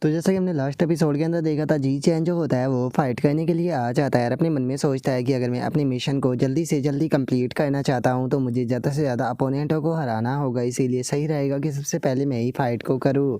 तो जैसा कि हमने लास्ट एपिसोड के अंदर देखा था, जी चैन जो होता है वो फाइट करने के लिए आ जाता है और अपने मन में सोचता है कि अगर मैं अपने मिशन को जल्दी से जल्दी कंप्लीट करना चाहता हूँ तो मुझे ज़्यादा से ज़्यादा अपोनेंटों को हराना होगा, इसीलिए सही रहेगा कि सबसे पहले मैं ही फाइट को करूँ।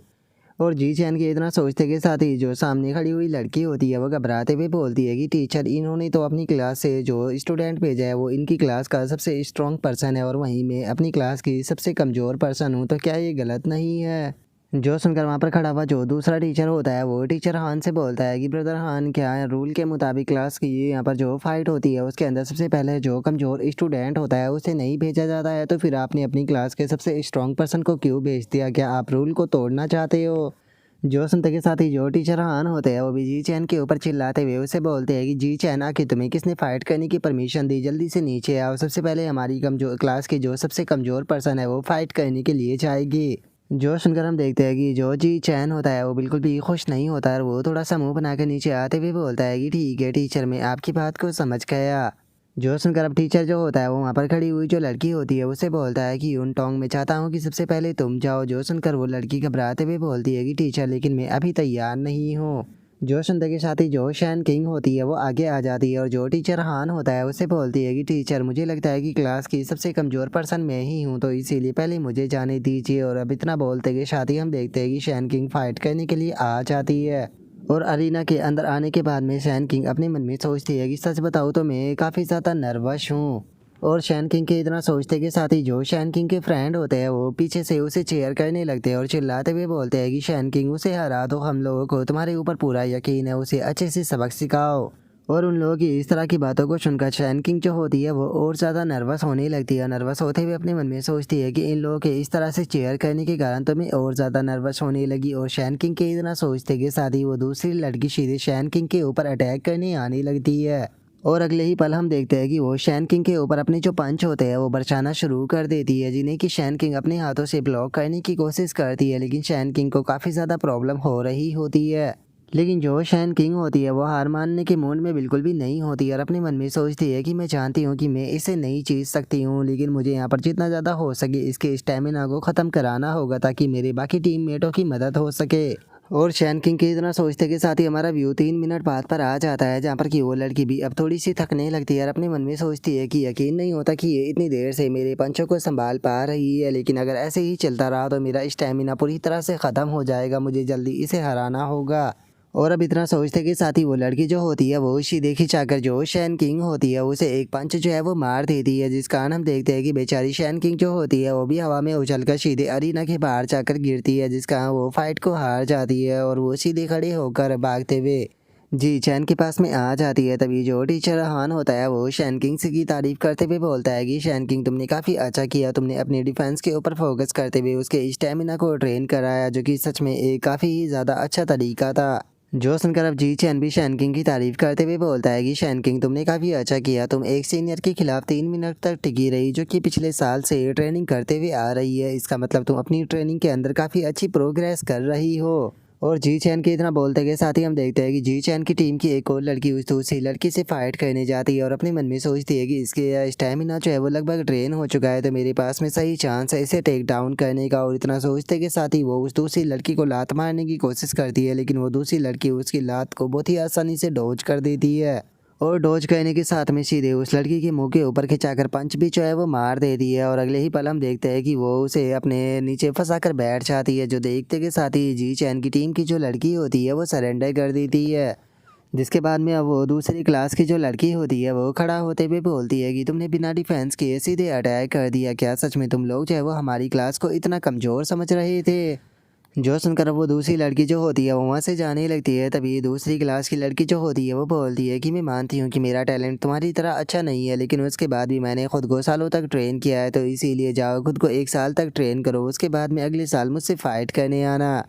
और जी चैन के इतना सोचते के साथ ही जो सामने खड़ी हुई लड़की होती है वो घबराते हुए बोलती है कि टीचर, इन्होंने तो अपनी क्लास से जो स्टूडेंट भेजा है वो इनकी क्लास का सबसे स्ट्रॉन्ग पर्सन है और वहीं मैं अपनी क्लास की सबसे कमज़ोर पर्सन हूँ, तो क्या ये गलत नहीं है? जो सुनकर वहाँ पर खड़ा हुआ जो दूसरा टीचर होता है वो टीचर हान से बोलता है कि ब्रदर हान, क्या है रूल के मुताबिक क्लास की यहाँ पर जो फाइट होती है उसके अंदर सबसे पहले जो कमज़ोर स्टूडेंट होता है उसे नहीं भेजा जाता है, तो फिर आपने अपनी क्लास के सबसे स्ट्रॉन्ग पर्सन को क्यों भेज दिया? क्या आप रूल को तोड़ना चाहते हो? जो सुनते के साथ ही जो टीचर हान होते हैं वो भी जी चैन के ऊपर चिल्लाते हुए उसे बोलते हैं कि जी चैन, आखिर तुम्हें किसने फाइट करने की परमिशन दी? जल्दी से नीचे आओ, सबसे पहले हमारी कमजोर क्लास की जो सबसे कमज़ोर पर्सन है वो फाइट करने के लिए जाएगी। जो सुनकर हम देखते हैं कि जो जी चैन होता है वो बिल्कुल भी खुश नहीं होता है और वो थोड़ा सा मुंह बनाकर नीचे आते हुए बोलता है कि ठीक है टीचर, मैं आपकी बात को समझ गया। जो सुनकर अब टीचर जो होता है वो वहाँ पर खड़ी हुई जो लड़की होती है उसे बोलता है कि यून टोंग, मैं चाहता हूँ कि सबसे पहले तुम जाओ। जो सुनकर वो लड़की घबराते हुए बोलती है कि टीचर, लेकिन मैं अभी तैयार नहीं हूँ। जो सुनते के साथ ही जो शैन किंग होती है वो आगे आ जाती है और जो टीचर हान होता है उसे बोलती है कि टीचर, मुझे लगता है कि क्लास की सबसे कमज़ोर पर्सन मैं ही हूँ, तो इसीलिए पहले मुझे जाने दीजिए। और अब इतना बोलते के साथ ही हम देखते हैं कि शैन किंग फाइट करने के लिए आ जाती है। और अरीना के अंदर आने के बाद में शैन किंग अपने मन में सोचती है कि सच बताऊँ तो मैं काफ़ी ज़्यादा नर्वस हूँ। और शैन किंग के इतना सोचते के साथ ही जो शैन किंग के फ्रेंड होते हैं वो पीछे से उसे चेयर करने लगते हैं और चिल्लाते हुए बोलते हैं कि शैन किंग, उसे हरा दो, हम लोगों को तुम्हारे ऊपर पूरा यकीन है, उसे अच्छे से सबक सिखाओ। और उन लोगों की इस तरह की बातों को सुनकर शैन किंग जो होती है वो और ज़्यादा नर्वस होने लगती है। नर्वस होते हुए अपने मन में सोचती है कि इन लोगों के इस तरह से चेयर करने के कारण तो मैं और ज़्यादा नर्वस होने लगी। और शैन किंग के इतना सोचते के साथ ही वो दूसरी लड़की सीधे शैन किंग के ऊपर अटैक करने आने लगती है। और अगले ही पल हम देखते हैं कि वो शैन किंग के ऊपर अपने जो पंच होते हैं वो बरसाना शुरू कर देती है, जिन्हें कि शैन किंग अपने हाथों से ब्लॉक करने की कोशिश करती है, लेकिन शैन किंग को काफ़ी ज़्यादा प्रॉब्लम हो रही होती है। लेकिन जो शैन किंग होती है वो हार मानने के मूड में बिल्कुल भी नहीं होती और अपने मन में सोचती है कि मैं जानती हूँ कि मैं इसे नहीं जीत सकती हूँ, लेकिन मुझे यहाँ पर जितना ज़्यादा हो सके इसके स्टेमिना को ख़त्म कराना होगा ताकि मेरे बाकी टीममेटों की मदद हो सके। और शैन किंग के इतना सोचते के साथ ही हमारा व्यू 3 मिनट बाद पर आ जाता है, जहाँ पर कि वो लड़की भी अब थोड़ी सी थकने लगती है और अपने मन में सोचती है कि यकीन नहीं होता कि ये इतनी देर से मेरे पंचों को संभाल पा रही है, लेकिन अगर ऐसे ही चलता रहा तो मेरा स्टेमिना पूरी तरह से ख़त्म हो जाएगा, मुझे जल्दी इसे हराना होगा। और अब इतना सोचते के साथ ही वो लड़की जो होती है वो सीधे खिंचाकर जो शैन किंग होती है उसे एक पंच जो है वो मार देती है, जिस कारण हम देखते हैं कि बेचारी शैन किंग जो होती है वो भी हवा में उछलकर सीधे अरीना के बाहर जाकर गिरती है, जिस कारण वो फाइट को हार जाती है और वो सीधे खड़े होकर भागते हुए जी चैन के पास में आ जाती है। तभी जो टीचर हान होता है वो शैन किंग से की तारीफ करते हुए बोलता है कि शैन किंग, तुमने काफ़ी अच्छा किया, तुमने अपने डिफेंस के ऊपर फोकस करते हुए उसके स्टेमिना को ट्रेन कराया, जो कि सच में एक काफ़ी ही ज़्यादा अच्छा तरीका था। जो सुनकर अब जी चैन भी शैन किंग की तारीफ करते हुए बोलता है कि शैन किंग, तुमने काफ़ी अच्छा किया, तुम एक सीनियर के खिलाफ 3 मिनट तक टिकी रही जो कि पिछले साल से ट्रेनिंग करते हुए आ रही है, इसका मतलब तुम अपनी ट्रेनिंग के अंदर काफ़ी अच्छी प्रोग्रेस कर रही हो। और जी चैन के इतना बोलते के साथ ही हम देखते हैं कि जी चैन की टीम की एक और लड़की उस दूसरी लड़की से फाइट करने जाती है और अपने मन में सोचती है कि इसके स्टेमिना जो है वो लगभग ड्रेन हो चुका है, तो मेरे पास में सही चांस है इसे टेक डाउन करने का। और इतना सोचते के साथ ही वो उस दूसरी लड़की को लात मारने की कोशिश करती है, लेकिन वो दूसरी लड़की उसकी लात को बहुत ही आसानी से डॉज कर देती है। और डॉज करने के साथ में सीधे उस लड़की के मुंह के ऊपर खिंचाकर पंच भी जो है वो मार देती है। और अगले ही पल हम देखते हैं कि वो उसे अपने नीचे फंसा कर बैठ जाती है, जो देखते के साथ ही जी चैन की टीम की जो लड़की होती है वो सरेंडर कर देती है। जिसके बाद में अब वो दूसरी क्लास की जो लड़की होती है वो खड़ा होते हुए बोलती है कि तुमने बिना डिफेंस किए सीधे अटैक कर दिया, क्या सच में तुम लोग जो है वो हमारी क्लास को इतना कमज़ोर समझ रहे थे? जो सुनकर वो दूसरी लड़की जो होती है वो वहाँ से जाने लगती है। तभी दूसरी क्लास की लड़की जो होती है वो बोलती है कि मैं मानती हूँ कि मेरा टैलेंट तुम्हारी तरह अच्छा नहीं है, लेकिन उसके बाद भी मैंने खुद को सालों तक ट्रेन किया है, तो इसीलिए जाओ खुद को 1 साल तक ट्रेन करो, उसके बाद में अगले साल मुझसे फ़ाइट करने आना।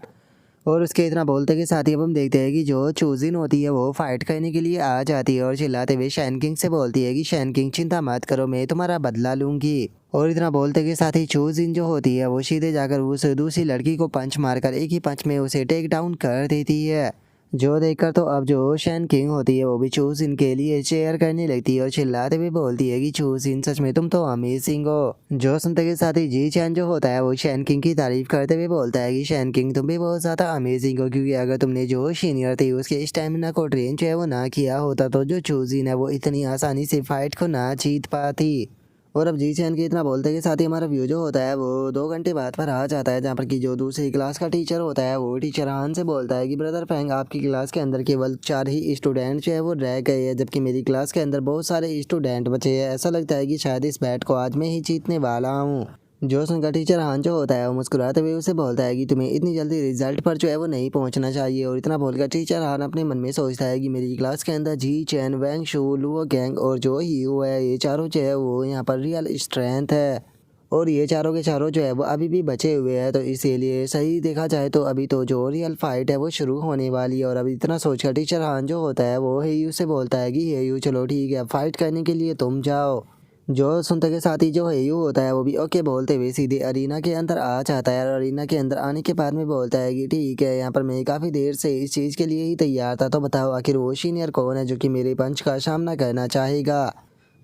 और उसके इतना बोलते के साथ ही अब हम देखते हैं कि जो चूजिन होती है वो फाइट करने के लिए आ जाती है और चिल्लाते हुए शैन किंग से बोलती है कि शैन किंग, चिंता मत करो, मैं तुम्हारा बदला लूंगी। और इतना बोलते के साथ ही चूजिन जो होती है वो सीधे जाकर उस दूसरी लड़की को पंच मारकर एक ही पंच में उसे टेक डाउन कर देती है। जो देखकर तो अब जो शैन किंग होती है वो भी चूज इनके लिए चेयर करने लगती है और चिल्लाते हुए बोलती है कि चूज इन, सच में तुम तो अमेजिंग हो। जो सुनते के साथ ही जी चैन जो होता है वो शैन किंग की तारीफ करते हुए बोलता है कि शैन किंग तुम भी बहुत ज़्यादा अमेजिंग हो, क्योंकि अगर तुमने जो सीनियर थी उसके स्टेमिना को ट्रेन जो है वो ना किया होता तो जो चूजिन है वो इतनी आसानी से फाइट को ना जीत पाती। और अब जी चैन के इतना बोलते के साथ ही हमारा व्यू जो होता है वो 2 घंटे बाद पर आ जाता है, जहाँ पर कि जो दूसरी क्लास का टीचर होता है वो टीचर हान से बोलता है कि ब्रदर फैंग, आपकी क्लास के अंदर केवल 4 ही स्टूडेंट जो है वो रह गए हैं, जबकि मेरी क्लास के अंदर बहुत सारे स्टूडेंट बचे हैं। ऐसा लगता है कि शायद इस बैट को आज मैं ही जीतने वाला हूँ। जोसन का टीचर हान जो होता है वो मुस्कुराते हुए उसे बोलता है कि तुम्हें इतनी जल्दी रिजल्ट पर जो है वो नहीं पहुंचना चाहिए। और इतना बोलकर टीचर हान अपने मन में सोचता है कि मेरी क्लास के अंदर जी चैन, वैंग शू, लुओ गैंग और जो हीयू है, ये चारों जो है वो यहाँ पर रियल स्ट्रेंथ है। और ये चारों के चारों जो है वो अभी भी बचे हुए हैं, तो इसीलिए सही देखा जाए तो अभी तो जो रियल फाइट है वो शुरू होने वाली है। और अभी इतना सोचकर टीचर हान जो होता है वो हेयू से बोलता है कि हेयू चलो ठीक है, फाइट करने के लिए तुम जाओ। जो सुनते के साथ ही जो हेयू होता है वो भी ओके बोलते हुए सीधे अरीना के अंदर आ जाता है। और अरीना के अंदर आने के बाद में बोलता है कि ठीक है, यहाँ पर मैं काफ़ी देर से इस चीज़ के लिए ही तैयार था, तो बताओ आखिर वो सीनियर कौन है जो कि मेरे पंच का सामना करना चाहेगा।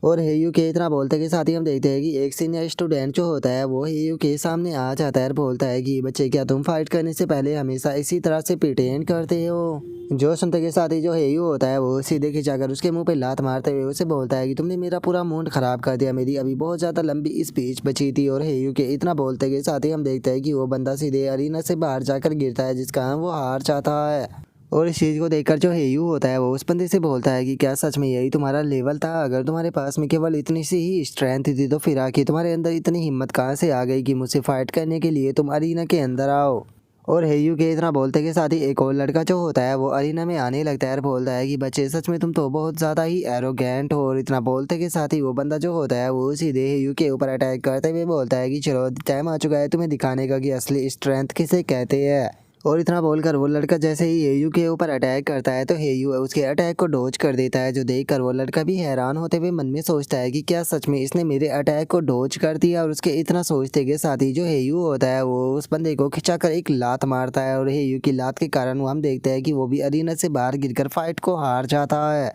और हेयू के इतना बोलते के साथ ही हम देखते हैं कि एक सीनियर स्टूडेंट जो होता है वो हेयू के सामने आ जाता है और बोलता है कि बच्चे, क्या तुम फाइट करने से पहले हमेशा इसी तरह से प्रिटेंड करते हो। जो सुनते के साथ ही जो हेयू होता है वो सीधे खिंचाकर उसके मुंह पे लात मारते हुए उसे बोलता है कि तुमने मेरा पूरा मूड खराब कर दिया, मेरी अभी बहुत ज़्यादा लंबी स्पीच बची थी। और हेयू के इतना बोलते के साथ ही हम देखते हैं कि वो बंदा सीधे अरीना से बाहर जाकर गिरता है, जिसका वो हार जाता है। और इस चीज़ को देखकर जो हेयू होता है वो उस बंदे से बोलता है कि क्या सच में यही तुम्हारा लेवल था? अगर तुम्हारे पास में केवल इतनी सी ही स्ट्रेंथ थी तो फिर आखिर तुम्हारे अंदर इतनी हिम्मत कहाँ से आ गई कि मुझसे फाइट करने के लिए तुम अरीना के अंदर आओ। और हेयू के इतना बोलते के साथ ही एक और लड़का जो होता है वो अरीना में आने लगता है और बोलता है कि बच्चे, सच में तुम तो बहुत ज़्यादा ही एरोगेंट हो। और इतना बोलते के साथ ही वो बंदा जो होता है वो सीधे हेयू के ऊपर अटैक करते हुए बोलता है कि चलो टाइम आ चुका है तुम्हें दिखाने का कि असली स्ट्रेंथ किसे कहते हैं। और इतना बोलकर वो लड़का जैसे ही हेयू के ऊपर अटैक करता है तो हेयू उसके अटैक को डॉज कर देता है, जो देखकर वो लड़का भी हैरान होते हुए मन में सोचता है कि क्या सच में इसने मेरे अटैक को डॉज कर दिया। और उसके इतना सोचते के साथ ही जो हेयू होता है वो उस बंदे को खिंचाकर एक लात मारता है। और हेयू की लात के कारण हम देखते हैं कि वो भी अरीना से बाहर गिरकर फाइट को हार जाता है।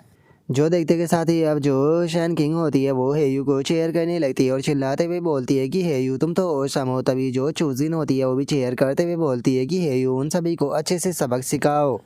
जो देखते के साथ ही अब जो शैन किंग होती है वो हेयू को चेयर करने लगती है और चिल्लाते हुए बोलती है कि हेयू तुम तो औसम हो। तभी जो चूजिन होती है वो भी चेयर करते हुए बोलती है कि हेयू उन सभी को अच्छे से सबक सिखाओ।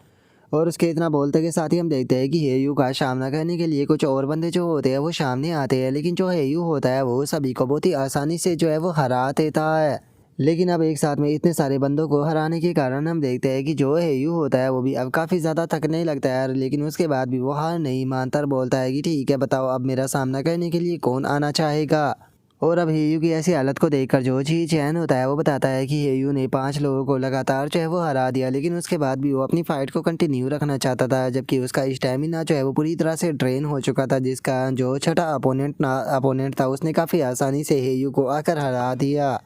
और उसके इतना बोलते के साथ ही हम देखते हैं कि हेयू का सामना करने के लिए कुछ और बंदे जो होते हैं वो सामने आते हैं, लेकिन जो हेयू होता है वो सभी को बहुत ही आसानी से जो है वो हरा देता है। लेकिन अब एक साथ में इतने सारे बंदों को हराने के कारण हम देखते हैं कि जो हेयू होता है वो भी अब काफ़ी ज़्यादा थकने लगता है, लेकिन उसके बाद भी वो हार नहीं मानता और बोलता है कि ठीक है, बताओ अब मेरा सामना करने के लिए कौन आना चाहेगा। और अब हेयू की ऐसी हालत को देखकर जो जी चैन होता है वो बताता है कि हेयू ने 5 लोगों को लगातार जो है वो हरा दिया, लेकिन उसके बाद भी वो अपनी फाइट को कंटिन्यू रखना चाहता था, जबकि उसका स्टेमिना जो है वो पूरी तरह से ड्रेन हो चुका था, जिसका जो छठा अपोनेंट था उसने काफ़ी आसानी से हेयू को आकर हरा दिया।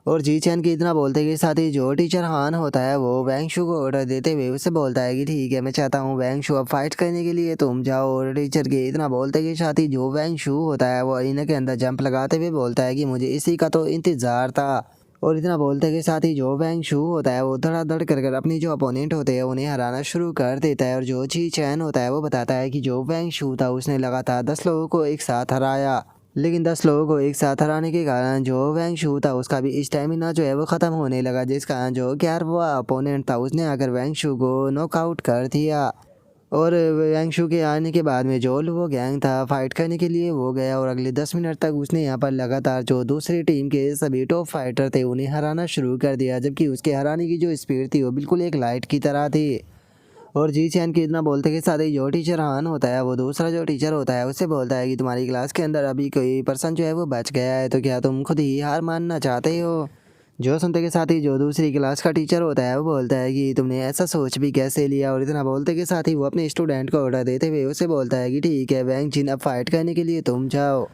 और जी चैन के इतना बोलते के साथ ही जो टीचर हान होता है वो वैंग शू को ऑर्डर देते हुए उससे बोलता है कि ठीक है, मैं चाहता हूँ वैंग शू अब फाइट करने के लिए तुम जाओ। और टीचर के इतना बोलते के साथ ही जो वैंग शू होता है वो अरीना के अंदर जंप लगाते हुए बोलता है कि मुझे इसी का तो इंतज़ार था। और इतना बोलते के साथ ही जो वैंग शू होता है वो धड़ाधड़ कर अपनी जो अपोनेंट होते हैं उन्हें हराना शुरू कर देता है। और जो जी चैन होता है वो बताता है कि जो वैंग शू था उसने लगातार 10 लोगों को एक साथ हराया, लेकिन 10 लोगों को एक साथ हराने के कारण जो वैंग शू था उसका भी स्टेमिना जो है वो ख़त्म होने लगा, जिस कारण जो 11वां अपोनेंट था उसने आकर वैंग शू को नॉकआउट कर दिया। और वैंग शू के आने के बाद में जो वो गैंग था फाइट करने के लिए वो गया और अगले 10 मिनट तक उसने यहाँ पर लगातार जो दूसरी टीम के सभी टॉप फाइटर थे उन्हें हराना शुरू कर दिया, जबकि उसके हराने की जो स्पीड थी वो बिल्कुल एक लाइट की तरह थी। और जी चैन के इतना बोलते के साथ ही जो टीचर हान होता है वो दूसरा जो टीचर होता है उससे बोलता है कि तुम्हारी क्लास के अंदर अभी कोई पर्सन जो है वो बच गया है, तो क्या तुम खुद ही हार मानना चाहते हो? जो सुनते के साथ ही जो दूसरी क्लास का टीचर होता है वो बोलता है कि तुमने ऐसा सोच भी कैसे लिया। और इतना बोलते के साथ ही वो अपने स्टूडेंट को ऑर्डर देते हुए उसे बोलता है कि ठीक है वैंग जिन, अब फाइट करने के लिए तुम जाओ।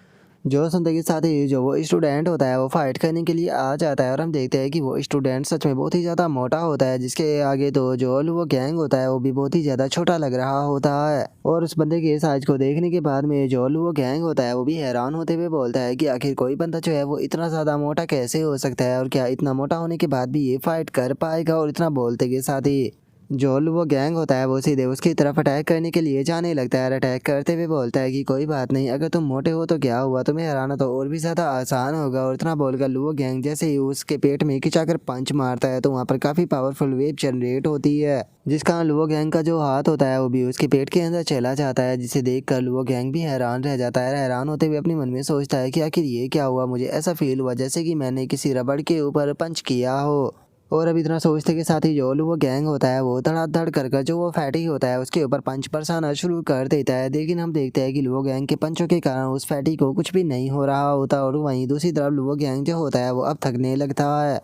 जो सुनते के साथ ही जो वो स्टूडेंट होता है वो फाइट करने के लिए आ जाता है और हम देखते हैं कि वो स्टूडेंट सच में बहुत ही ज़्यादा मोटा होता है, जिसके आगे तो जो वो गैंग होता है वो भी बहुत ही ज़्यादा छोटा लग रहा होता है। और उस बंदे के साइज को देखने के बाद में जो वो गैंग होता है वो भी हैरान होते हुए बोलता है कि आखिर कोई बंदा जो है वो इतना ज़्यादा मोटा कैसे हो सकता है, और क्या इतना मोटा होने के बाद भी ये फाइट कर पाएगा। और इतना बोलते के साथ ही जो वो गैंग होता है वो सीधे उसकी तरफ अटैक करने के लिए जाने लगता है और अटैक करते हुए बोलता है कि कोई बात नहीं, अगर तुम मोटे हो तो क्या हुआ, तुम्हें हराना तो और भी ज़्यादा आसान होगा। और इतना बोलकर लुओ गैंग जैसे ही उसके पेट में खिंचाकर पंच मारता है तो वहाँ पर काफ़ी पावरफुल वेव जनरेट होती है, जिसका लुओ गैंग का जो हाथ होता है वो भी उसके पेट के अंदर चला जाता है, जिसे देख कर लुओ गैंग भी हैरान रह जाता है। हैरान होते हुए अपने मन में सोचता है कि आखिर ये क्या हुआ, मुझे ऐसा फील हुआ जैसे कि मैंने किसी रबड़ के ऊपर पंच किया हो। और अब इतना सोचते के साथ ही जो वो गैंग होता है वो धड़ाधड़ कर जो वो फैटी होता है उसके ऊपर पंच बरसाना शुरू कर देता है। लेकिन हम देखते हैं कि लुओ गैंग के पंचों के कारण उस फैटी को कुछ भी नहीं हो रहा होता, और वहीं दूसरी तरफ लुओ गैंग जो होता है वो अब थकने लगता है।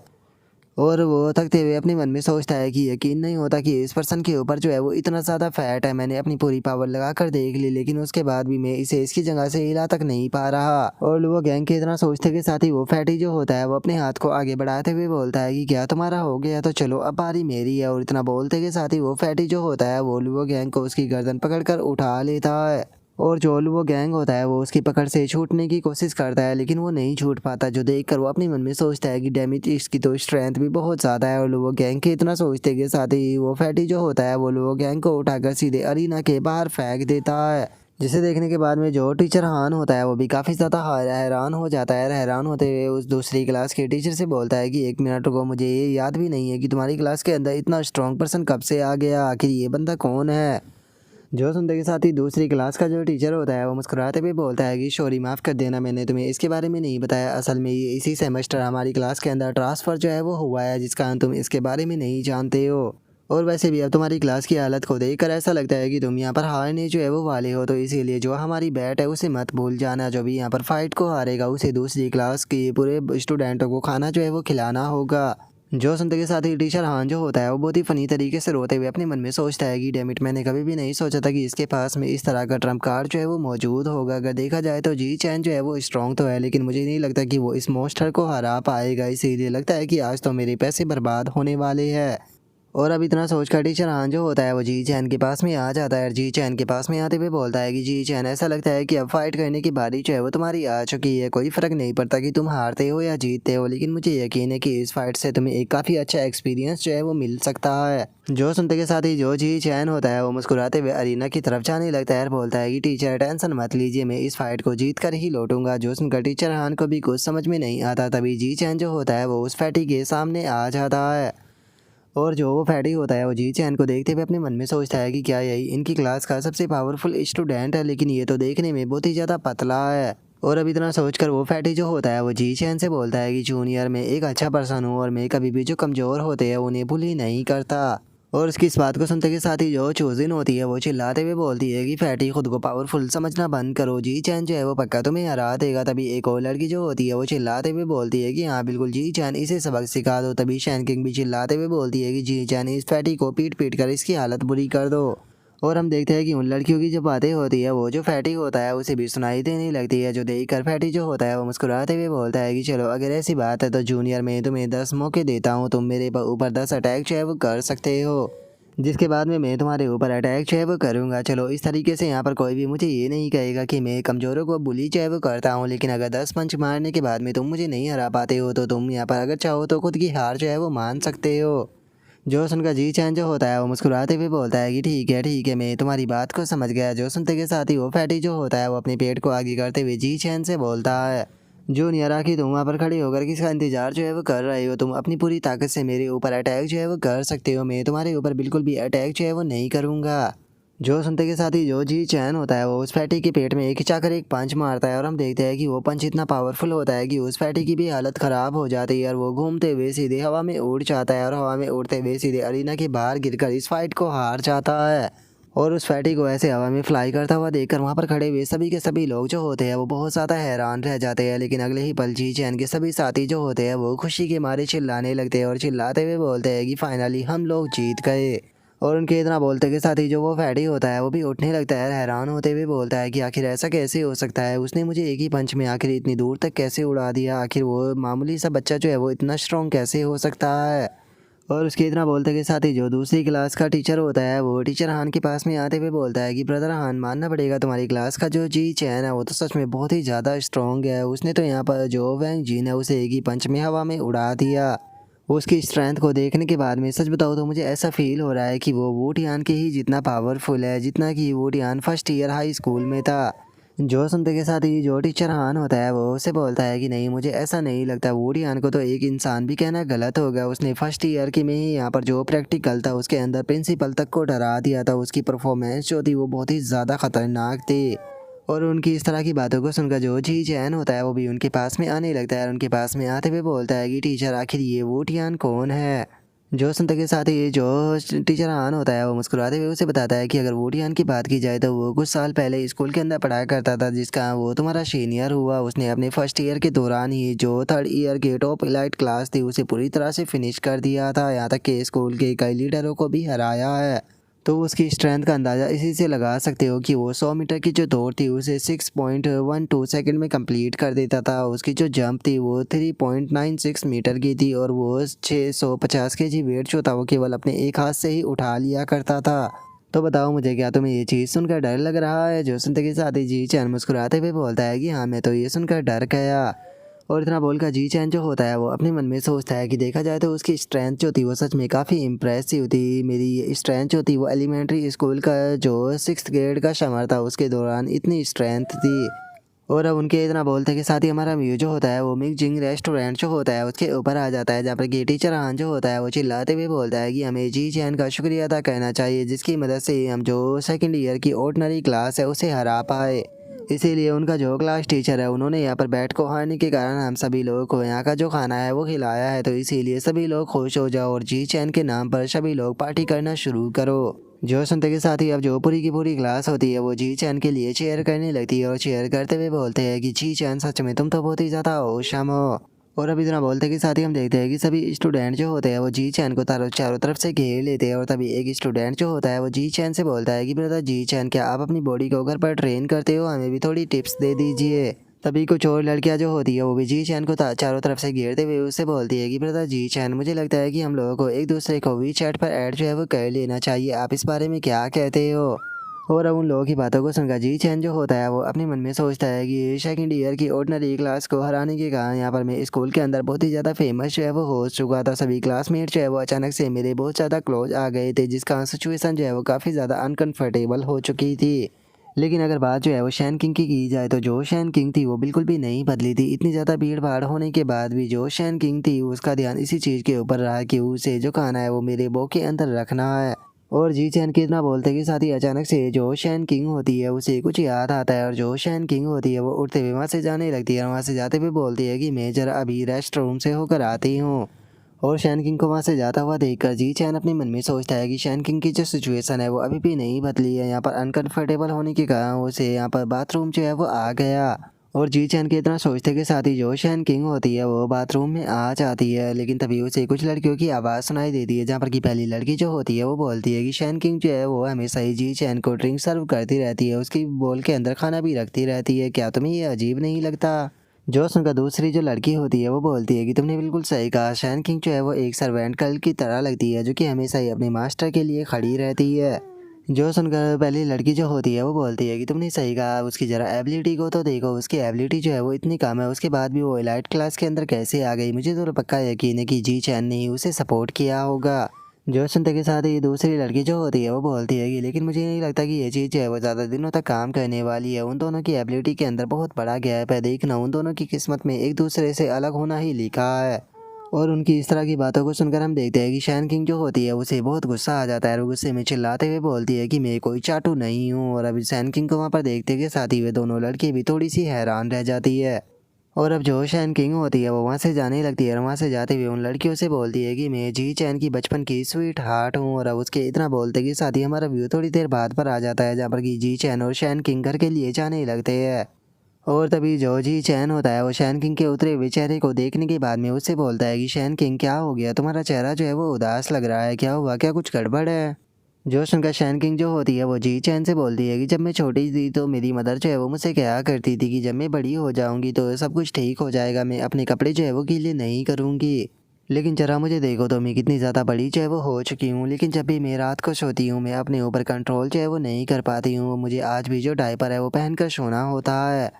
और वो थकते हुए अपने मन में सोचता है कि यकीन नहीं होता कि इस पर्सन के ऊपर जो है वो इतना ज़्यादा फैट है, मैंने अपनी पूरी पावर लगा कर देख ली लेकिन उसके बाद भी मैं इसे इसकी जगह से हिला तक नहीं पा रहा। और वो गैंग के इतना सोचते के साथ ही वो फैटी जो होता है वो अपने हाथ को आगे बढ़ाते हुए बोलता है कि क्या तुम्हारा हो गया, तो चलो अब बारी मेरी है। और इतना बोलते के साथ ही वो फैटी जो होता है वो गैंग को उसकी गर्दन पकड़ उठा लेता है। और जो वो गैंग होता है वो उसकी पकड़ से छूटने की कोशिश करता है लेकिन वो नहीं छूट पाता, जो देखकर वो अपने मन में सोचता है कि डैमेज इसकी तो स्ट्रेंथ भी बहुत ज़्यादा है। और वो गैंग के इतना सोचते के साथ ही वो फैटी जो होता है वो गैंग को उठाकर सीधे अरीना के बाहर फेंक देता है, जिसे देखने के बाद में जो टीचर हान होता है वो भी काफ़ी ज़्यादा हैरान हो जाता है। हैरान होते हुए उस दूसरी क्लास के टीचर से बोलता है कि 1 मिनट को मुझे ये याद भी नहीं है कि तुम्हारी क्लास के अंदर इतना स्ट्रॉन्ग पर्सन कब से आ गया, आखिर ये बंदा कौन है। जो सुनते के साथ ही दूसरी क्लास का जो टीचर होता है वो मुस्कुराते हुए बोलता है कि सॉरी माफ़ कर देना, मैंने तुम्हें इसके बारे में नहीं बताया, असल में ये इसी सेमेस्टर हमारी क्लास के अंदर ट्रांसफ़र जो है वो हुआ है, जिस कारण तुम इसके बारे में नहीं जानते हो। और वैसे भी अब तुम्हारी क्लास की हालत को देखकर ऐसा लगता है कि तुम यहाँ पर हारने जो है वो वाले हो, तो इसीलिए जो हमारी बैट है उसे मत भूल जाना, जो भी यहाँ पर फाइट को हारेगा उसे दूसरी क्लास के पूरे स्टूडेंटों को खाना जो है वो खिलाना होगा। जो सुनते के साथ ही टीचर हान जो होता है वो बहुत ही फनी तरीके से रोते हुए अपने मन में सोचता है कि डैमिट, मैंने कभी भी नहीं सोचा था कि इसके पास में इस तरह का ट्रम्प कार्ड जो है वो मौजूद होगा। अगर देखा जाए तो जी चैन जो है वो स्ट्रॉन्ग तो है लेकिन मुझे नहीं लगता कि वो इस मॉन्स्टर को हरा पाएगा, इसीलिए लगता है कि आज तो मेरे पैसे बर्बाद होने वाले हैं। और अब इतना सोचकर टीचर हान जो होता है वो जी चैन के पास में आ जाता है और जी चैन के पास में आते हुए बोलता है कि जी चैन, ऐसा लगता है कि अब फाइट करने की बारी जो है वो तुम्हारी आ चुकी है, कोई फ़र्क नहीं पड़ता कि तुम हारते हो या जीतते हो, लेकिन मुझे यकीन है कि इस फाइट से तुम्हें एक काफ़ी अच्छा एक्सपीरियंस जो है वो मिल सकता है। जो सुनते के साथ ही जो जी चैन होता है वो मुस्कुराते हुए अरीना की तरफ जाने लगता है और बोलता है कि टीचर टेंशन मत लीजिए, मैं इस फाइट को जीत कर ही लौटूंगा। जो सुनकर टीचर हान को भी कुछ समझ में नहीं आता, तभी जी चैन जो होता है वो उस फैटी के सामने आ जाता है। और जो वो फैटी होता है वो जी चैन को देखते हुए अपने मन में सोचता है कि क्या यही इनकी क्लास का सबसे पावरफुल स्टूडेंट है, लेकिन ये तो देखने में बहुत ही ज़्यादा पतला है। और अब इतना सोचकर वो फैटी जो होता है वो जी चैन से बोलता है कि जूनियर, मैं एक अच्छा पर्सन हूँ और मैं कभी भी जो कमज़ोर होते हैं उन्हें बुली नहीं करता। और उसकी इस बात को सुनते के साथ ही जो चूजिन होती है वो चिल्लाते हुए बोलती है कि फैटी, खुद को पावरफुल समझना बंद करो, जी चैन जो है वो पक्का तुम्हें हरा देगा। तभी एक और लड़की जो होती है वो चिल्लाते हुए बोलती है कि हाँ बिल्कुल जी चैन, इसे सबक सिखा दो। तभी शैन किंग भी चिल्लाते हुए बोलती है कि जी चैन, इस फैटी को पीट पीट कर इसकी हालत बुरी कर दो। और हम देखते हैं कि उन लड़कियों की जो बातें होती है वो जो फैटी होता है उसे भी सुनाई देने लगती है, जो देखकर फैटी जो होता है वो मुस्कुराते हुए बोलता है कि चलो अगर ऐसी बात है तो जूनियर, मैं तुम्हें 10 मौके देता हूँ, तुम मेरे ऊपर 10 अटैक जो है वो कर सकते हो, जिसके बाद में मैं तुम्हारे ऊपर अटैक जो है वो करूँगा। चलो इस तरीके से यहाँ पर कोई भी मुझे ये नहीं कहेगा कि मैं कमज़ोरों को बुली जो है वो करता हूँ, लेकिन अगर 10 पंच मारने के बाद में तुम मुझे नहीं हरा पाते हो तो तुम यहाँ पर अगर चाहो तो खुद की हार जो है वो मान सकते हो। जो सुनकर जी चैन जो होता है वो मुस्कुराते हुए बोलता है कि ठीक है, मैं तुम्हारी बात को समझ गया। जो सुनते के साथ ही वो फैटी जो होता है वो अपने पेट को आगे करते हुए जी चैन से बोलता है, जूनियर, आखिर तुम वहाँ पर खड़े होकर किसका इंतजार जो है वो कर रहे हो, तुम अपनी पूरी ताकत से मेरे ऊपर अटैक जो है वो कर सकते हो, मैं तुम्हारे ऊपर बिल्कुल भी अटैक जो है वो नहीं करूँगा। जो सुनते के साथ ही जो जी चैन होता है वो उस फैटी के पेट में एक खिंचाकर एक पंच मारता है और हम देखते हैं कि वो पंच इतना पावरफुल होता है कि उस फैटी की भी हालत ख़राब हो जाती है और वो घूमते हुए सीधे हवा में उड़ जाता है और हवा में उड़ते हुए सीधे अरीना के बाहर गिरकर इस फाइट को हार जाता है। और उस फैटी को ऐसे हवा में फ्लाई करता हुआ देखकर वहाँ पर खड़े हुए सभी के सभी लोग जो होते हैं वो बहुत ज़्यादा हैरान रह जाते हैं, लेकिन अगले ही पल जी चैन के सभी साथी जो होते हैं वो खुशी के मारे चिल्लाने लगते हैं और चिल्लाते हुए बोलते हैं कि फाइनली हम लोग जीत गए। और उनके इतना बोलते के साथ ही जो वो फैटी होता है वो भी उठने लगता है, हैरान होते हुए बोलता है कि आखिर ऐसा कैसे हो सकता है, उसने मुझे एक ही पंच में आखिर इतनी दूर तक कैसे उड़ा दिया, आखिर वो मामूली सा बच्चा जो है वो इतना स्ट्रॉन्ग कैसे हो सकता है। और उसके इतना बोलते के साथ ही जो दूसरी क्लास का टीचर होता है वो टीचर हान के पास में आते हुए बोलता है कि ब्रदर हान, मानना पड़ेगा तुम्हारी क्लास का जो जी चैन है वो तो सच में बहुत ही ज़्यादा स्ट्रॉन्ग है, उसने तो यहाँ पर जो वैंग जीन है उसे एक ही पंच में हवा में उड़ा दिया। उसकी स्ट्रेंथ को देखने के बाद में सच बताऊँ तो मुझे ऐसा फ़ील हो रहा है कि वो वू टियान के ही जितना पावरफुल है जितना कि Wu Tian first year high school में था। जो सुनते के साथ ही जो टीचर हान होता है वो उसे बोलता है कि नहीं, मुझे ऐसा नहीं लगता, वू टियान को तो एक इंसान भी कहना गलत होगा। उसने फर्स्ट ईयर की में ही यहाँ पर जो प्रैक्टिकल था उसके अंदर प्रिंसिपल तक को डरा दिया था। उसकी परफॉर्मेंस जो थी वो बहुत ही ज़्यादा खतरनाक थी। और उनकी इस तरह की बातों को सुनकर जो जी चैन होता है वो भी उनके पास में आने लगता है और उनके पास में आते हुए बोलता है कि टीचर आखिर ये वू टियान कौन है। जो सुनते के साथ ही जो टीचर हान होता है वो मुस्कुराते हुए उसे बताता है कि अगर वू टियान की बात की जाए तो वो कुछ साल पहले स्कूल के अंदर पढ़ाया करता था जिसका वो तुम्हारा सीनियर हुआ। उसने अपने फर्स्ट ईयर के दौरान ही जो थर्ड ईयर के टॉप इलाइट क्लास थी उसे पूरी तरह से फिनिश कर दिया था, यहाँ तक कि स्कूल के कई लीडरों को भी हराया है। तो उसकी स्ट्रेंथ का अंदाज़ा इसी से लगा सकते हो कि वो 100 मीटर की जो दौड़ थी उसे 6.12 सेकंड में कंप्लीट कर देता था। उसकी जो जंप थी वो 3.96 मीटर की थी और वो 650 केजी वेट जो था वो केवल अपने एक हाथ से ही उठा लिया करता था। तो बताओ मुझे, क्या तुम्हें ये चीज़ सुनकर डर लग रहा है? जो सुनते के साथ ही जी चैन मुस्कुराते हुए बोलता है कि हाँ, मैं तो ये सुनकर डर गया। और इतना बोलकर जी चैन जो होता है वो अपने मन में सोचता है कि देखा जाए तो उसकी स्ट्रेंथ जो थी वो सच में काफ़ी इम्प्रेसिव थी। मेरी ये स्ट्रेंथ जो थी वो एलिमेंट्री स्कूल का जो 6th ग्रेड का समर था उसके दौरान इतनी स्ट्रेंथ थी। और अब उनके इतना बोलते के साथ ही हमारा व्यू जो होता है वो मिक जिंग रेस्टोरेंट जो होता है उसके ऊपर आ जाता है, जहाँ पर कि टीचर हान जो होता है वो चिल्लाते हुए बोलता है कि हमें जी चैन का शुक्रिया अदा करना चाहिए जिसकी मदद से हम जो सेकंड ईयर की ऑर्डिनरी क्लास है उसे हरा पाए। इसीलिए उनका जो क्लास टीचर है उन्होंने यहाँ पर बैट को हारने के कारण हम सभी लोगों को यहाँ का जो खाना है वो खिलाया है, तो इसीलिए सभी लोग खुश हो जाओ और जी चैन के नाम पर सभी लोग पार्टी करना शुरू करो। जो सुनते के साथ ही अब जो पूरी की पूरी क्लास होती है वो जी चैन के लिए चेयर करने लगती है और चेयर करते हुए बोलते हैं कि जी चैन सच में तुम तो बहुत ही ज़्यादा होशम हो। और अब इतना बोलते के साथ ही हम देखते हैं कि सभी स्टूडेंट जो होते हैं वो जी चैन को चारों तरफ से घेर लेते हैं और तभी एक स्टूडेंट जो होता है वो जी चैन से बोलता है कि ब्रदर जी चैन, क्या आप अपनी बॉडी को घर पर ट्रेन करते हो? हमें भी थोड़ी टिप्स दे दीजिए। तभी कुछ और लड़कियां जो होती है वो भी जी चैन को चारों तरफ से घेरते हुए उससे बोलती है कि ब्रदर जी चैन, मुझे लगता है कि हम लोगों को एक दूसरे को वी चैट पर ऐड जो है वो कर लेना चाहिए, आप इस बारे में क्या कहते हो? और अब उन लोगों की बातों को सुनकर जी चैन जो होता है वो अपने मन में सोचता है कि सेकंड ईयर की ऑर्डिनरी क्लास को हराने के कारण यहाँ पर मैं स्कूल के अंदर बहुत ही ज़्यादा फेमस जो है वो हो चुका था। सभी क्लासमेट जो है वो अचानक से मेरे बहुत ज़्यादा क्लोज आ गए थे जिसका सिचुएशन जो है वो काफ़ी ज़्यादा अनकंफर्टेबल हो चुकी थी। लेकिन अगर बात जो है वो शैन किंग की जाए तो जो शैन किंग थी वो बिल्कुल भी नहीं बदली थी। इतनी ज़्यादा भीड़ भाड़ होने के बाद भी जो शैन किंग थी उसका ध्यान इसी चीज़ के ऊपर रहा कि उसे जो खाना है वो मेरे बो के अंदर रखना है। और जी चैन के इतना बोलते के साथ ही अचानक से जो शैन किंग होती है उसे कुछ याद आता है और जो शैन किंग होती है वो उठते हुए वहाँ से जाने लगती है और वहाँ से जाते हुए बोलती है कि मैं जरा अभी रेस्ट रूम से होकर आती हूँ। और शैन किंग को वहाँ से जाता हुआ देखकर जी चैन अपने मन में सोचता है कि शैन किंग की जो सिचुएशन है वो अभी भी नहीं बदली है। यहाँ पर अनकंफर्टेबल होने के कारण उसे यहाँ पर बाथरूम जो है वो आ गया। और जी चैन के इतना सोचते के साथ ही जो शैन किंग होती है वो बाथरूम में आ जाती है, लेकिन तभी उसे कुछ लड़कियों की आवाज़ सुनाई देती है, जहाँ पर कि पहली लड़की जो होती है वो बोलती है कि शैन किंग जो है वो हमेशा ही जी चैन को ड्रिंक सर्व करती रहती है, उसकी बोल के अंदर खाना भी रखती रहती है, क्या तुम्हें ये अजीब नहीं लगता? जो सुनकर दूसरी जो लड़की होती है वो बोलती है कि तुमने बिल्कुल सही कहा, शैन किंग जो है वो एक सर्वेंट गर्ल की तरह लगती है जो कि हमेशा ही अपने मास्टर के लिए खड़ी रहती है। जो सुनकर पहली लड़की जो होती है वो बोलती है कि तुमने सही कहा, उसकी ज़रा एबिलिटी को तो देखो, उसकी एबिलिटी जो है वो इतनी कम है, उसके बाद भी वो एलाइट क्लास के अंदर कैसे आ गई? मुझे तो पक्का यकीन है कि जी चैन ने ही उसे सपोर्ट किया होगा। जो सुनते के साथ ही दूसरी लड़की जो होती है वो बोलती है कि लेकिन मुझे नहीं लगता कि ये चीज़ जो है वो ज़्यादा दिनों तक काम करने वाली है, उन दोनों की एबिलिटी के अंदर बहुत बड़ा गैप है, देखना उन दोनों की किस्मत में एक दूसरे से अलग होना ही लिखा है। और उनकी इस तरह की बातों को सुनकर हम देखते हैं कि शैन किंग जो होती है उसे बहुत गुस्सा आ जाता है और गुस्से में चिल्लाते हुए बोलती है कि मैं कोई चाटू नहीं हूँ। और अभी शैन किंग को वहाँ पर देखते के साथ ही वे दोनों लड़की भी थोड़ी सी हैरान रह जाती है। और अब जो शैन किंग होती है वो वहाँ से जाने लगती है और वहाँ से जाते हुए उन लड़कियों से बोलती है कि मैं जी चैन की बचपन की स्वीट हार्ट हूँ। और अब उसके इतना बोलते के साथ ही हमारा व्यू थोड़ी देर बाद पर आ जाता है, जहाँ पर कि जी चैन और शैन किंग घर के लिए जाने लगते हैं। और तभी जो जी चैन होता है वो शैन किंग के उतरे हुए चेहरे को देखने के बाद में उससे बोलता है कि शैन किंग, क्या हो गया? तुम्हारा चेहरा जो है वो उदास लग रहा है, क्या हुआ? क्या कुछ गड़बड़ है? जो सुनकर शैन किंग जो होती है वो जी चैन से बोलती है कि जब मैं छोटी थी तो मेरी मदर जो है वो मुझसे कहा करती थी कि जब मैं बड़ी हो जाऊंगी तो सब कुछ ठीक हो जाएगा, मैं अपने कपड़े जो है वो गीले नहीं करूंगी। लेकिन जरा मुझे देखो तो मैं कितनी ज़्यादा बड़ी जो है वो हो चुकी हूँ, लेकिन जब भी मैं रात को सोती हूँ मैं अपने ऊपर कंट्रोल जो है वो नहीं कर पाती हूँ, मुझे आज भी जो डायपर है वो पहन कर सोना होता है।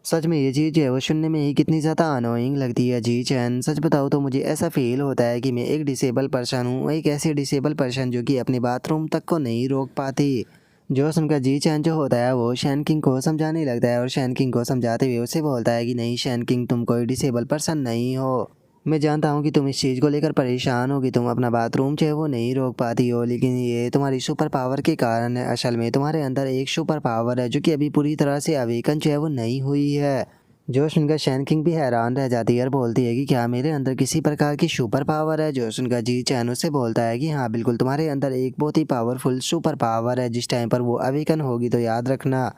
सच में ये चीज़ जो है वो सुनने में ही कितनी ज़्यादा अनोइंग लगती है जी चैन। सच बताऊँ तो मुझे ऐसा फ़ील होता है कि मैं एक डिसेबल पर्सन हूँ, एक ऐसे डिसेबल पर्सन जो कि अपने बाथरूम तक को नहीं रोक पाती। जो सुनकर जी चैन जो होता है वो शैन किंग को समझाने लगता है और शैन किंग को समझाते हुए उसे बोलता है कि नहीं शैन किंग, तुम कोई डिसेबल पर्सन नहीं हो। मैं जानता हूँ कि तुम इस चीज़ को लेकर परेशान हो कि तुम अपना बाथरूम जो है वो नहीं रोक पाती हो, लेकिन ये तुम्हारी सुपर पावर के कारण है। असल में तुम्हारे अंदर एक सुपर पावर है जो कि अभी पूरी तरह से अवेकन जो है वो नहीं हुई है। जो सुनकर शैन किंग भी हैरान रह जाती है और बोलती है कि क्या मेरे अंदर किसी प्रकार की सुपर पावर है। जो सुनकर जी चैन उससे बोलता है कि हाँ बिल्कुल, तुम्हारे अंदर एक बहुत ही पावरफुल सुपर पावर है। जिस टाइम पर वो अवेकन होगी तो याद रखना,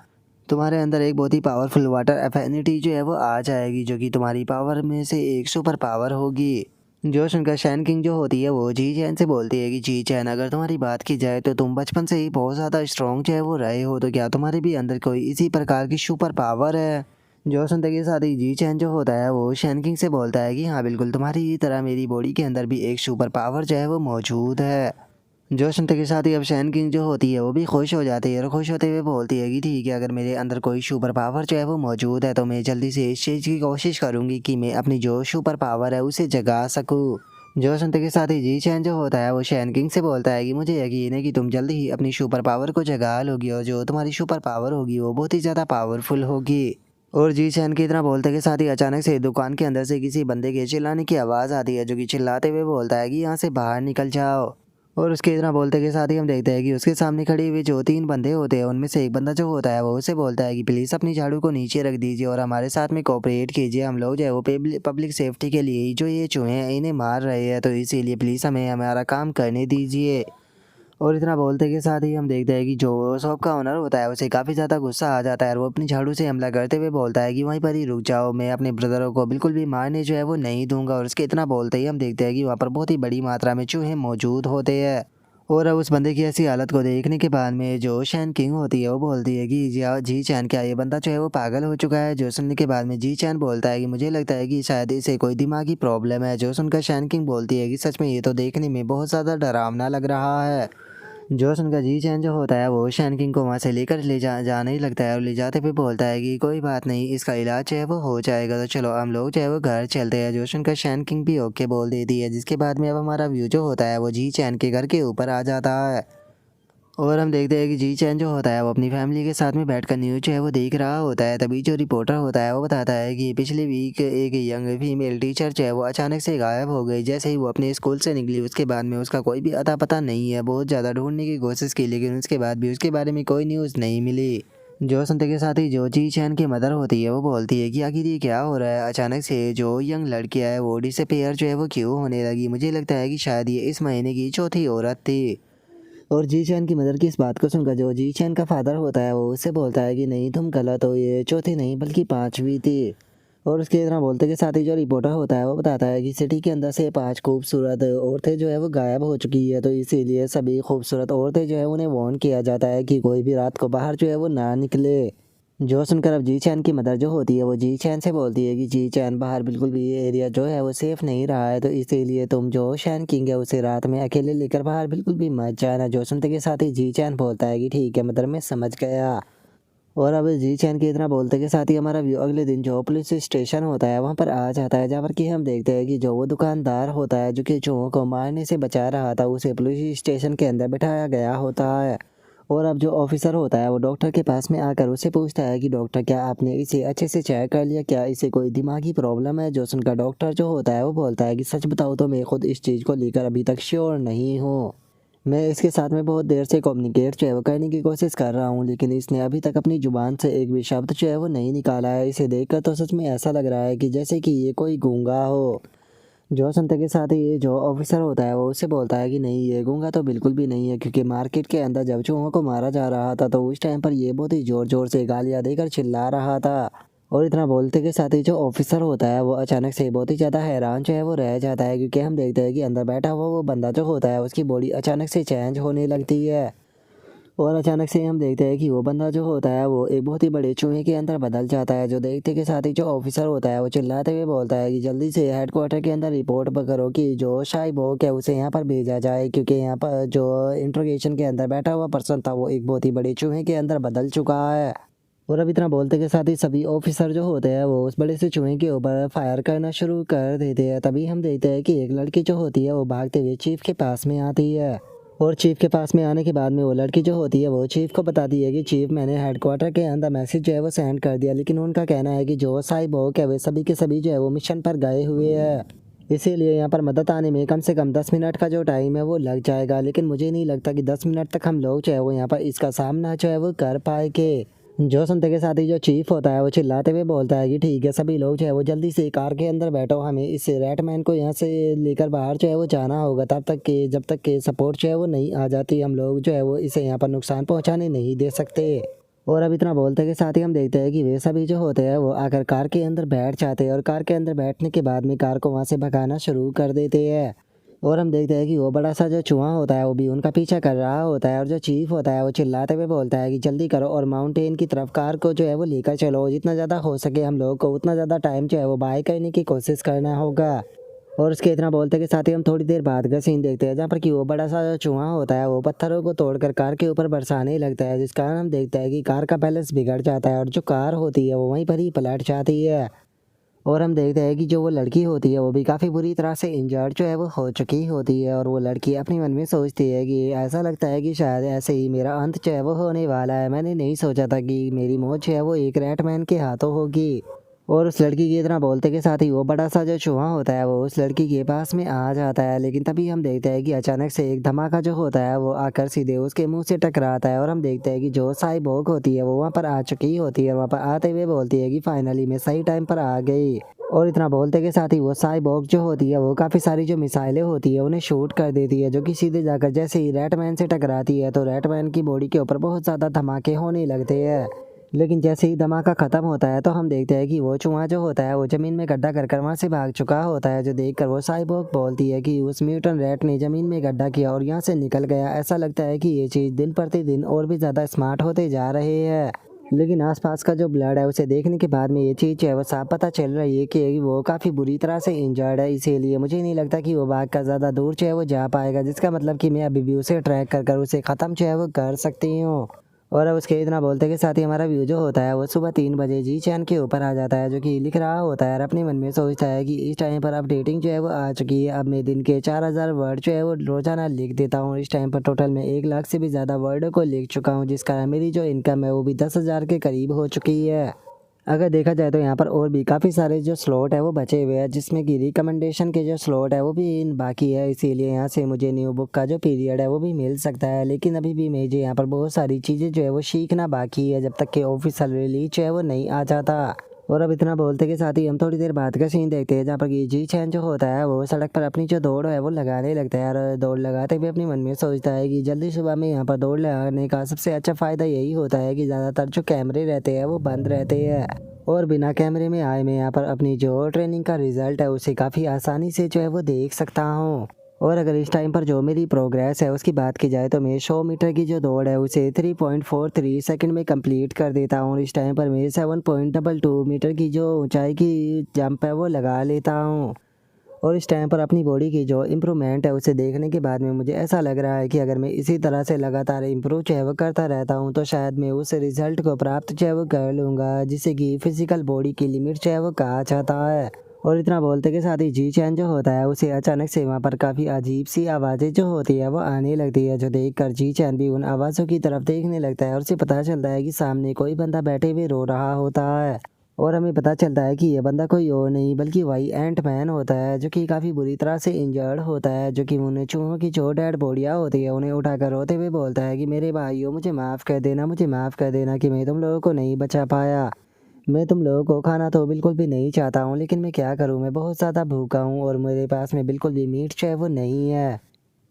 तुम्हारे अंदर एक बहुत ही पावरफुल वाटर एफिनिटी जो है वो आ जाएगी, जो कि तुम्हारी पावर में से एक सुपर पावर होगी। जो सुनकर शैन किंग जो होती है वो जी चैन से बोलती है कि जी चैन, अगर तुम्हारी बात की जाए तो तुम बचपन से ही बहुत ज़्यादा स्ट्रॉन्ग जो है वो रहे हो, तो क्या तुम्हारे भी अंदर कोई इसी प्रकार की सुपर पावर है। जो सुनते के साथ ही जी चैन जो होता है वो शैन किंग से बोलता है कि हाँ बिल्कुल, तुम्हारी ही तरह मेरी बॉडी के अंदर भी एक सुपर पावर जो है वो मौजूद है। जो सुनते के साथ ही अब शैन किंग जो होती है वो भी खुश हो जाती है और खुश होते हुए बोलती है कि ठीक है, अगर मेरे अंदर कोई सुपर पावर जो है वो मौजूद है तो मैं जल्दी से इस चीज़ की कोशिश करूँगी कि मैं अपनी जो सुपर पावर है उसे जगा सकूँ। जो सुनते के साथ ही जी चैन जो होता है वो शैन किंग से बोलता है कि मुझे यकीन है कि तुम जल्दी ही अपनी सुपर पावर को जगा लोगी और जो तुम्हारी सुपर पावर होगी वो बहुत ही ज़्यादा पावरफुल होगी। और जी चैन की इतना बोलते के साथ ही अचानक से दुकान के अंदर से किसी बंदे के चिल्लाने की आवाज़ आती है, जो कि चिल्लाते हुए बोलता है कि यहाँ से बाहर निकल जाओ। और उसके इतना बोलते के साथ ही हम देखते हैं कि उसके सामने खड़े हुए जो 3 बंदे होते हैं उनमें से एक बंदा जो होता है वो उसे बोलता है कि प्लीज़ अपनी झाड़ू को नीचे रख दीजिए और हमारे साथ में कोऑपरेट कीजिए। हम लोग जो है वो पब्लिक सेफ्टी के लिए ही जो ये चूहे हैं इन्हें मार रहे हैं, तो इसीलिए प्लीज़ हमें हमारा काम करने दीजिए। और इतना बोलते के साथ ही हम देखते हैं कि जो शॉप का ओनर होता है उसे काफ़ी ज़्यादा गुस्सा आ जाता है और वो अपनी झाड़ू से हमला करते हुए बोलता है कि वहीं पर ही रुक जाओ, मैं अपने ब्रदरों को बिल्कुल भी मारने जो है वो नहीं दूंगा। और उसके इतना बोलते ही हम देखते हैं कि वहाँ पर बहुत ही बड़ी मात्रा में चूहे मौजूद होते हैं। और अब उस बंदे की ऐसी हालत को देखने के बाद में जो शैन किंग होती है वो बोलती है कि जी चैन, क्या ये बंदा जो है वो पागल हो चुका है। जो सुनने के बाद में जी चैन बोलता है कि मुझे लगता है कि शायद इसे कोई दिमागी प्रॉब्लम है। जो सुनकर शैन किंग बोलती है कि सच में ये तो देखने में बहुत ज़्यादा डरावना लग रहा है। जो सुनकर जी चैन जो होता है वो शैन किंग को वहाँ से लेकर जाने ही लगता है और ले जाते हुए बोलता है कि कोई बात नहीं, इसका इलाज जो है वो हो जाएगा, तो चलो हम लोग जो है वो घर चलते हैं। जो सुनकर शैन किंग भी ओके बोल देती है, जिसके बाद में अब हमारा व्यू जो होता है वो जी चैन के घर के ऊपर आ जाता है। और हम देखते हैं कि जी चैन जो होता है वो अपनी फैमिली के साथ में बैठकर न्यूज़ जो है वो देख रहा होता है। तभी जो रिपोर्टर होता है वो बताता है कि पिछले वीक एक यंग फीमेल टीचर जो है वो अचानक से गायब हो गई। जैसे ही वो अपने स्कूल से निकली उसके बाद में उसका कोई भी अता पता नहीं है। बहुत ज़्यादा ढूंढने की कोशिश की, लेकिन उसके बाद भी उसके बारे में कोई न्यूज़ नहीं मिली। जो सुनते के साथ ही जो जी चैन की मदर होती है वो बोलती है कि आखिर ये क्या हो रहा है, अचानक से जो यंग लड़की है वो डिसअपीयर जो है वो क्यों होने लगी। मुझे लगता है कि शायद ये इस महीने की चौथी औरत थी। और जी चैन की मदर की इस बात को सुनकर जो जी चैन का फादर होता है वो उससे बोलता है कि नहीं तुम गलत हो, ये चौथी नहीं बल्कि पांचवी थी। और उसके इतना बोलते के साथ ही जो रिपोर्टर होता है वो बताता है कि सिटी के अंदर से 5 खूबसूरत औरतें जो है वो गायब हो चुकी है, तो इसीलिए सभी खूबसूरत औरतें जो है उन्हें वार्न किया जाता है कि कोई भी रात को बाहर जो है वो ना निकले। जो सुनकर अब जी चैन की मदर जो होती है वो जी चैन से बोलती है कि जी चैन, बाहर बिल्कुल भी ये एरिया जो है वो सेफ़ नहीं रहा है, तो इसीलिए तुम जो शैन किंग है उसे रात में अकेले लेकर बाहर बिल्कुल भी मत जाना। जो सुनते के साथ ही जी चैन बोलता है कि ठीक है मदर, मैं समझ गया। और अब जी चैन की इतना बोलते के साथ ही हमारा व्यू अगले दिन जो पुलिस स्टेशन होता है वहाँ पर आ जाता है, जहाँ पर कि हम देखते हैं कि जो वो दुकानदार होता है जो कि चूहों को मारने से बचा रहा था उसे पुलिस स्टेशन के अंदर बिठाया गया होता है। और अब जो ऑफिसर होता है वो डॉक्टर के पास में आकर उससे पूछता है कि डॉक्टर, क्या आपने इसे अच्छे से चेक कर लिया, क्या इसे कोई दिमागी प्रॉब्लम है। जो सुनकर डॉक्टर जो होता है वो बोलता है कि सच बताऊँ तो मैं खुद इस चीज़ को लेकर अभी तक श्योर नहीं हूँ। मैं इसके साथ में बहुत देर से कम्युनिकेट जो है वो करने की कोशिश कर रहा हूँ, लेकिन इसने अभी तक अपनी ज़ुबान से एक भी शब्द जो है वो नहीं निकाला है। इसे देखकर तो सच में ऐसा लग रहा है कि जैसे कि ये कोई गूंगा हो। जो सुनते के साथ ही ये जो ऑफिसर होता है वो उससे बोलता है कि नहीं, ये गूंगा तो बिल्कुल भी नहीं है, क्योंकि मार्केट के अंदर जब चूहों को मारा जा रहा था तो उस टाइम पर ये बहुत ही ज़ोर ज़ोर से गालियाँ देकर चिल्ला रहा था। और इतना बोलते के साथ ही जो ऑफिसर होता है वो अचानक से बहुत ही ज़्यादा हैरान जो है वो रह जाता है, क्योंकि हम देखते हैं कि अंदर बैठा हुआ वो बंदा जो होता है उसकी बॉडी अचानक से चेंज होने लगती है। और अचानक से हम देखते हैं कि वो बंदा जो होता है वो एक बहुत ही बड़े चूहे के अंदर बदल जाता है। जो देखते के साथ ही जो ऑफिसर होता है वो चिल्लाते हुए बोलता है कि जल्दी से हेडक्वार्टर के अंदर रिपोर्ट करो कि जो शाइबोक है उसे यहाँ पर भेजा जाए, क्योंकि यहाँ पर जो इंट्रोगेशन के अंदर बैठा हुआ पर्सन था वो एक बहुत ही बड़े चूहे के अंदर बदल चुका है। और अब इतना बोलते के साथ ही सभी ऑफिसर जो होते हैं वो उस बड़े से चूहे के ऊपर फायर करना शुरू कर देते हैं। तभी हम देखते हैं कि एक लड़की जो होती है वो भागते हुए चीफ के पास में आती है। और चीफ के पास में आने के बाद में वो लड़की जो होती है वो चीफ को बताती है कि चीफ, मैंने हेडक्वार्टर के अंदर मैसेज जो है वो सेंड कर दिया, लेकिन उनका कहना है कि जो साइबोर्ग है वे सभी के सभी जो है वो मिशन पर गए हुए हैं, इसीलिए यहाँ पर मदद आने में कम से कम 10 मिनट का जो टाइम है वो लग जाएगा। लेकिन मुझे नहीं लगता कि 10 मिनट तक हम लोग जो है वो यहाँ पर इसका सामना जो है वो कर पाएंगे। जो सुनते के साथ ही जो चीफ होता है वो चिल्लाते हुए बोलता है कि ठीक है सभी लोग जो है वो जल्दी से कार के अंदर बैठो, हमें इस रैटमैन को यहाँ से लेकर बाहर जो है वो जाना होगा, तब तक के जब तक के सपोर्ट जो है वो नहीं आ जाती हम लोग जो है वो इसे यहाँ पर नुकसान पहुँचाने नहीं दे सकते। और अब इतना बोलते के साथ ही हम देखते हैं कि वे सभी जो होते हैं वो आकर कार के अंदर बैठ जाते हैं और कार के अंदर बैठने के बाद में कार को वहाँ से भगाना शुरू कर देते हैं। और हम देखते हैं कि वो बड़ा सा जो चूहा होता है वो भी उनका पीछा कर रहा होता है और जो चीफ होता है वो चिल्लाते हुए बोलता है कि जल्दी करो और माउंटेन की तरफ कार को जो है वो लेकर चलो, जितना ज़्यादा हो सके हम लोग को उतना ज़्यादा टाइम जो है वो बाय करने की कोशिश करना होगा। और उसके इतना बोलते के साथ ही हम थोड़ी देर बाद का सीन देखते हैं जहाँ पर कि वो बड़ा सा जो चूहा होता है वो पत्थरों को तोड़कर कार के ऊपर बरसाने लगता है, जिस कारण हम देखते हैं कि कार का बैलेंस बिगड़ जाता है और जो कार होती है वो वहीं पर ही पलट जाती है। और हम देखते हैं कि जो वो लड़की होती है वो भी काफ़ी बुरी तरह से इंजर्ड जो है वो हो चुकी होती है और वो लड़की अपनी मन में सोचती है कि ऐसा लगता है कि शायद ऐसे ही मेरा अंत जो है वो होने वाला है, मैंने नहीं सोचा था कि मेरी मौत जो है वो एक रैटमैन के हाथों होगी। और उस लड़की की इतना बोलते के साथ ही वो बड़ा सा जो चूहा होता है वो उस लड़की के पास में आ जाता है, लेकिन तभी हम देखते हैं कि अचानक से एक धमाका जो होता है वो आकर सीधे उसके मुंह से टकराता है। और हम देखते हैं कि जो साइबोर्ग होती है वो वहाँ पर आ चुकी होती है, वहाँ पर आते हुए बोलती है कि फाइनली मैं सही टाइम पर आ गई। और इतना बोलते के साथ ही वो साइबोर्ग जो होती है वो काफ़ी सारी जो मिसाइलें होती है उन्हें शूट कर देती है, जो कि सीधे जाकर जैसे ही रैटमैन से टकराती है तो रैटमैन की बॉडी के ऊपर बहुत ज़्यादा धमाके होने लगते हैं। लेकिन जैसे ही धमाका खत्म होता है तो हम देखते हैं कि वो चूहा जो होता है वो ज़मीन में गड्ढा कर वहाँ से भाग चुका होता है, जो देखकर वो साइबोर्ग बोलती है कि उस म्यूटेंट रैट ने ज़मीन में गड्ढा किया और यहाँ से निकल गया। ऐसा लगता है कि ये चीज़ दिन प्रतिदिन और भी ज़्यादा स्मार्ट होते जा रहे हैं। लेकिन आसपास का जो ब्लड है उसे देखने के बाद में ये चीज़ जो है वो साफ पता चल रही है कि वो काफ़ी बुरी तरह से इंजर्ड है, इसीलिए मुझे नहीं लगता कि वो भाग कर ज़्यादा दूर जो है वो जा पाएगा, जिसका मतलब कि मैं अभी भी उसे ट्रैक कर उसे ख़त्म जो है वो कर सकती हूँ। और अब उसके इतना बोलते के साथ ही हमारा व्यू जो होता है वो सुबह 3 बजे जी चैन के ऊपर आ जाता है, जो कि लिख रहा होता है और अपने मन में सोचता है कि इस टाइम पर अपडेटिंग जो है वो आ चुकी है, अब मैं दिन के 4000 वर्ड जो है वो रोजाना लिख देता हूँ। इस टाइम पर टोटल मैं 1 लाख से भी ज़्यादा वर्ड को लिख चुका हूँ, जिस कारण मेरी जो इनकम है वो भी 10,000 के करीब हो चुकी है। अगर देखा जाए तो यहाँ पर और भी काफ़ी सारे जो स्लॉट है वो बचे हुए हैं, जिसमें कि रिकमेंडेशन के जो स्लॉट है वो भी बाकी है, इसीलिए यहाँ से मुझे न्यू बुक का जो पीरियड है वो भी मिल सकता है। लेकिन अभी भी मुझे यहाँ पर बहुत सारी चीज़ें जो है वो सीखना बाकी है, जब तक कि ऑफिशियल रिलीज जो है वो नहीं आ जाता। और अब इतना बोलते के साथ ही हम थोड़ी देर बाद का सीन देखते हैं, जहाँ पर कि जी चैन जो होता है वो सड़क पर अपनी जो दौड़ है वो लगाने लगता है और दौड़ लगाते हुए अपने मन में सोचता है कि जल्दी सुबह में यहाँ पर दौड़ लगाने का सबसे अच्छा फ़ायदा यही होता है कि ज़्यादातर जो कैमरे रहते हैं वो बंद रहते हैं और बिना कैमरे में आए मैं यहाँ पर अपनी जो ट्रेनिंग का रिजल्ट है उसे काफ़ी आसानी से जो है वो देख सकता हूँ। और अगर इस टाइम पर जो मेरी प्रोग्रेस है उसकी बात की जाए तो मैं 100 मीटर की जो दौड़ है उसे 3.43 सेकंड में कंप्लीट कर देता हूँ और इस टाइम पर मैं 7.22 मीटर की जो ऊंचाई की जंप है वो लगा लेता हूँ। और इस टाइम पर अपनी बॉडी की जो इम्प्रूवमेंट है उसे देखने के बाद में मुझे ऐसा लग रहा है कि अगर मैं इसी तरह से लगातार इम्प्रूव जो है वो करता रहता हूँ तो शायद मैं उस रिजल्ट को प्राप्त जो है वो कर लूँगा, जिसे कि फिजिकल बॉडी की लिमिट जो है वो कहा जाता है। और इतना बोलते के साथ ही जी चैन जो होता है उसे अचानक से वहाँ पर काफ़ी अजीब सी आवाज़ें जो होती है वो आने लगती है, जो देख कर जी चैन भी उन आवाज़ों की तरफ देखने लगता है और उसे पता चलता है कि सामने कोई बंदा बैठे हुए रो रहा होता है। और हमें पता चलता है कि ये बंदा कोई और नहीं बल्कि वही एंट मैन होता है, जो कि काफ़ी बुरी तरह से इंजर्ड होता है, जो कि उन्हें चूहों की जो डेड बॉडियाँ होती है उन्हें उठाकर रोते हुए बोलता है कि मेरे भाइयों मुझे माफ़ कर देना, मुझे माफ़ कर देना कि मैं तुम लोगों को नहीं बचा पाया। मैं तुम लोगों को खाना तो बिल्कुल भी नहीं चाहता हूँ, लेकिन मैं क्या करूँ, मैं बहुत ज़्यादा भूखा हूँ और मेरे पास में बिल्कुल भी मीट जो है वो नहीं है।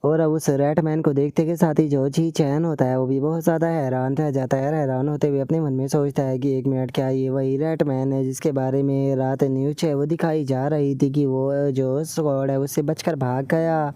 और अब उस रैटमैन को देखते के साथ ही जो जी चैन होता है वो भी बहुत ज़्यादा हैरान रह जाता है। हैरान होते हुए अपने मन में सोचता है कि 1 मिनट, क्या ये वही रैटमैन है जिसके बारे में रात न्यूज़ है वो दिखाई जा रही थी कि वो जो स्क्वाड है उससे बचकर भाग गया।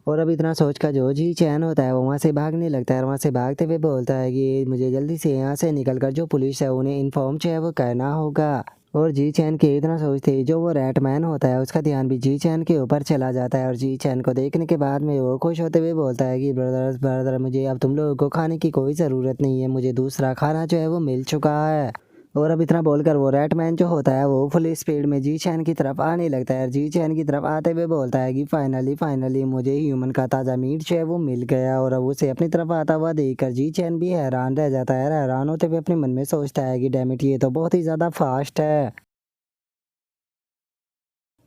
और अब इतना सोच कर जो जी चैन होता है वो वहाँ से भागने लगता है और वहाँ से भागते हुए बोलता है कि मुझे जल्दी से यहाँ से निकल कर जो पुलिस है उन्हें इन्फॉर्म जो है वो करना होगा। और जी चैन की इतना सोचते ही जो वो रैटमैन होता है उसका ध्यान भी जी चैन के ऊपर चला जाता है और जी चैन को देखने के बाद में वो खुश होते हुए बोलता है कि ब्रदर्स ब्रदर मुझे अब तुम लोगों को खाने की कोई ज़रूरत नहीं है, मुझे दूसरा खाना जो है वो मिल चुका है। और अब इतना बोलकर वो रैटमैन जो होता है वो फुल स्पीड में जी चैन की तरफ आने लगता है और जी चैन की तरफ आते हुए बोलता है कि फाइनली फाइनली मुझे ह्यूमन का ताज़ा मीट जो है वो मिल गया। और अब उसे अपनी तरफ आता हुआ देखकर जी चैन भी हैरान रह जाता है, हैरान होते हुए अपने मन में सोचता है कि डैमिट ये तो बहुत ही ज़्यादा फास्ट है।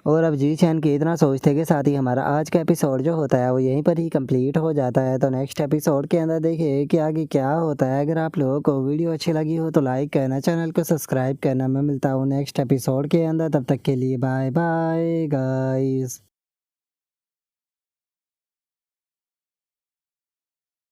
और अब जी चैन की इतना सोचते के साथ ही हमारा आज का एपिसोड जो होता है वो यहीं पर ही कंप्लीट हो जाता है। तो नेक्स्ट एपिसोड के अंदर देखिए कि आगे क्या होता है। अगर आप लोगों को वीडियो अच्छी लगी हो तो लाइक करना, चैनल को सब्सक्राइब करना। मैं मिलता हूँ नेक्स्ट एपिसोड के अंदर, तब तक के लिए बाय बाय गाइस।